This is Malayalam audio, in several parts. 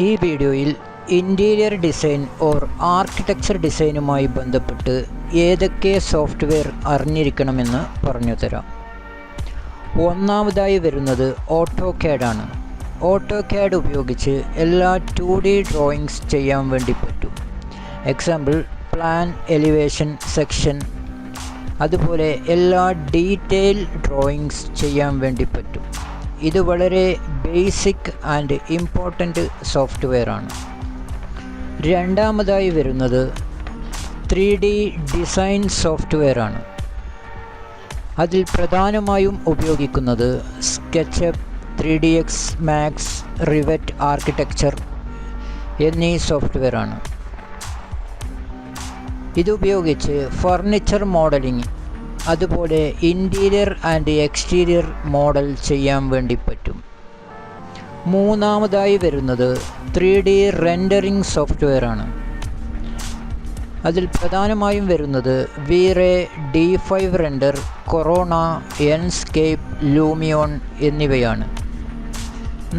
ഈ വീഡിയോയിൽ ഇൻറ്റീരിയർ ഡിസൈൻ ഓർ ആർക്കിടെക്ചർ ഡിസൈനുമായി ബന്ധപ്പെട്ട് ഏതൊക്കെ സോഫ്റ്റ്വെയർ അറിഞ്ഞിരിക്കണമെന്ന് പറഞ്ഞുതരാം. ഒന്നാമതായി വരുന്നത് ഓട്ടോക്യാഡ് ആണ്. ഓട്ടോക്യാഡ് ഉപയോഗിച്ച് എല്ലാ 2D ഡ്രോയിങ്സ് ചെയ്യാൻ വേണ്ടി പറ്റും. എക്സാമ്പിൾ പ്ലാൻ, എലിവേഷൻ, സെക്ഷൻ, അതുപോലെ എല്ലാ ഡീറ്റെയിൽ ഡ്രോയിങ്സ് ചെയ്യാൻ വേണ്ടി പറ്റും. ഇത് വളരെ ബേസിക് ആൻഡ് ഇമ്പോർട്ടൻ്റ് സോഫ്റ്റ്വെയർ ആണ്. രണ്ടാമതായി വരുന്നത് 3D ഡിസൈൻ സോഫ്റ്റ്വെയർ ആണ്. അതിൽ പ്രധാനമായും ഉപയോഗിക്കുന്നത് SketchUp, 3ds Max, rivet, architecture എന്നീ സോഫ്റ്റ്വെയർ ആണ്. ഇതുപയോഗിച്ച് ഫർണിച്ചർ മോഡലിംഗ്, അതുപോലെ ഇൻറ്റീരിയർ ആൻഡ് എക്സ്റ്റീരിയർ മോഡൽ ചെയ്യാൻ വേണ്ടി പറ്റും. മൂന്നാമതായി വരുന്നത് 3D റെൻഡറിംഗ് സോഫ്റ്റ്വെയർ ആണ്. അതിൽ പ്രധാനമായും വരുന്നത് V-Ray, D5 റെൻഡർ, കൊറോണ, എൻസ്കേപ്പ്, ലൂമിയോൺ എന്നിവയാണ്.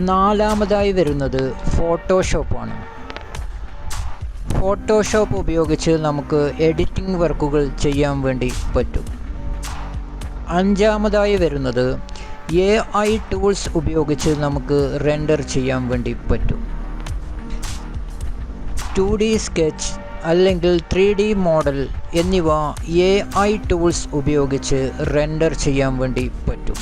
നാലാമതായി വരുന്നത് ഫോട്ടോഷോപ്പാണ്. ഫോട്ടോഷോപ്പ് ഉപയോഗിച്ച് നമുക്ക് എഡിറ്റിംഗ് വർക്കുകൾ ചെയ്യാൻ വേണ്ടി പറ്റും. അഞ്ചാമതായി വരുന്നത് AI ടൂൾസ് ഉപയോഗിച്ച് നമുക്ക് റെൻഡർ ചെയ്യാൻ വേണ്ടി പറ്റും. 2D സ്കെച്ച് അല്ലെങ്കിൽ 3D മോഡൽ എന്നിവ AI ടൂൾസ് ഉപയോഗിച്ച് റെൻഡർ ചെയ്യാൻ വേണ്ടി പറ്റും.